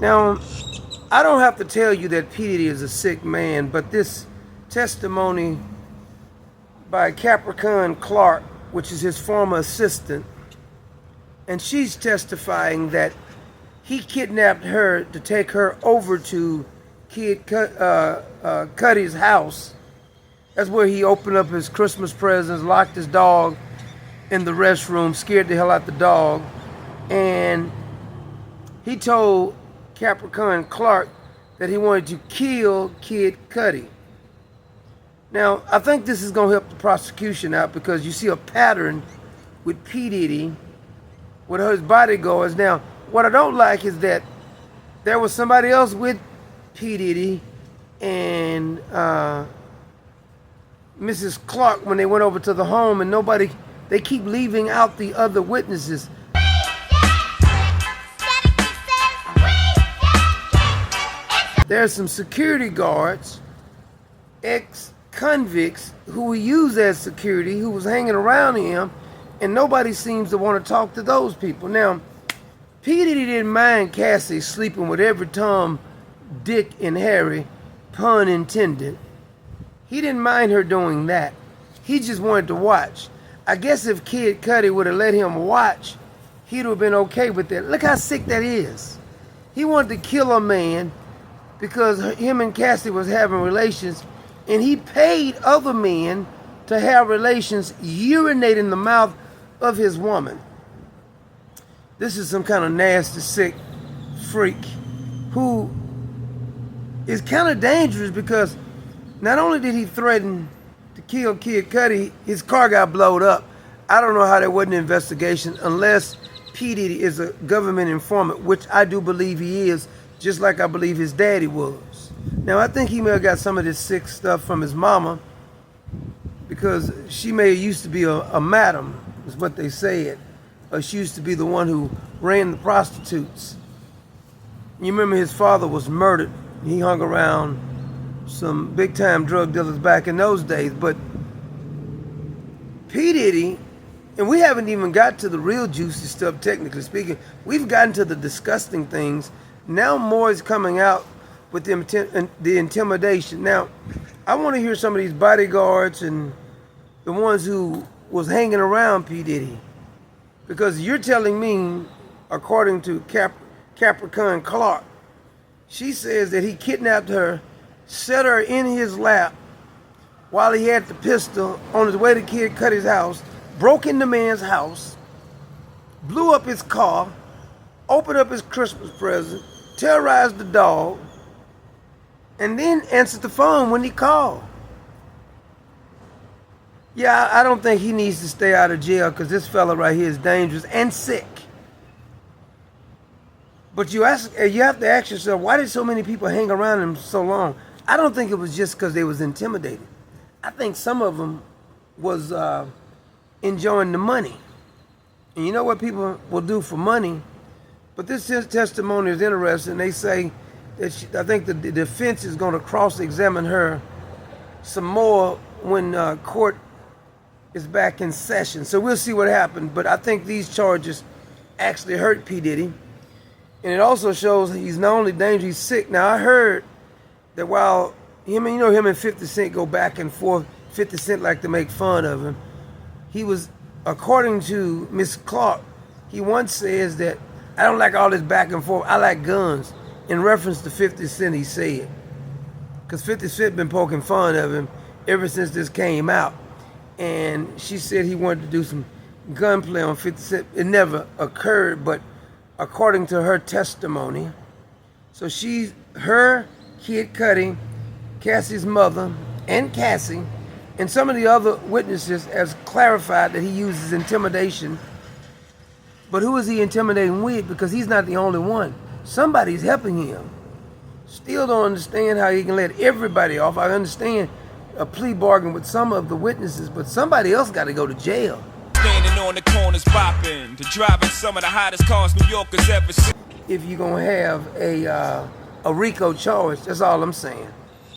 Now, I don't have to tell you that P. Diddy is a sick man, but this testimony by Capricorn Clark, which is his former assistant, and she's testifying that he kidnapped her to take her over to Kid Cudi's house. That's where he opened up his Christmas presents, locked his dog in the restroom, scared the hell out the dog, and he told Capricorn Clark that he wanted to kill Kid Cudi. Now, I think this is going to help the prosecution out because you see a pattern with P. Diddy, with his bodyguards. Now, what I don't like is that there was somebody else with P. Diddy and Mrs. Clark when they went over to the home, and they keep leaving out the other witnesses. There's some security guards, ex-convicts who he used as security, who was hanging around him, and nobody seems to want to talk to those people. Now, P. Diddy didn't mind Cassie sleeping with every Tom, Dick, and Harry, pun intended. He didn't mind her doing that. He just wanted to watch. I guess if Kid Cudi would have let him watch, he'd have been okay with that. Look how sick that is. He wanted to kill a man because him and Cassie was having relations, and he paid other men to have relations, urinate in the mouth of his woman. This is some kind of nasty, sick freak who is kind of dangerous because not only did he threaten to kill Kid Cudi, his car got blowed up. I don't know how there wasn't an investigation unless P. Diddy is a government informant, which I do believe he is, just like I believe his daddy was. Now, I think he may have got some of this sick stuff from his mama because she may have used to be a madam, is what they said. She used to be the one who ran the prostitutes. You remember his father was murdered. He hung around some big-time drug dealers back in those days. But P. Diddy, and we haven't even got to the real juicy stuff, technically speaking. We've gotten to the disgusting things. Now more is coming out with the intimidation. Now, I want to hear some of these bodyguards and the ones who was hanging around P. Diddy. Because you're telling me, according to Capricorn Clark, she says that he kidnapped her, set her in his lap while he had the pistol on his way to Kid Cudi's house, broke into man's house, blew up his car, opened up his Christmas present, terrorized the dog, and then answered the phone when he called. Yeah, I don't think he needs to stay out of jail because this fella right here is dangerous and sick. But you have to ask yourself, why did so many people hang around him so long? I don't think it was just because they was intimidated. I think some of them was enjoying the money. And you know what people will do for money? But this testimony is interesting. They say that I think the defense is going to cross-examine her some more when court is back in session. So we'll see what happens. But I think these charges actually hurt P. Diddy. And it also shows he's not only dangerous, he's sick. Now, I heard that while him and 50 Cent go back and forth, 50 Cent like to make fun of him. He was, according to Miss Clark, he once says that, I don't like all this back and forth, I like guns. In reference to 50 Cent, he said. Because 50 Cent been poking fun of him ever since this came out. And she said he wanted to do some gunplay on 50 Cent. It never occurred, but according to her testimony. So her, Kid Cudi, Cassie's mother, and Cassie, and some of the other witnesses has clarified that he uses intimidation. But who is he intimidating with? Because he's not the only one. Somebody's helping him. Still don't understand how he can let everybody off. I understand a plea bargain with some of the witnesses, but somebody else got to go to jail. Standing on the corners bopping, to driving some of the hottest cars New Yorkers ever seen. If you're going to have a RICO charge, that's all I'm saying.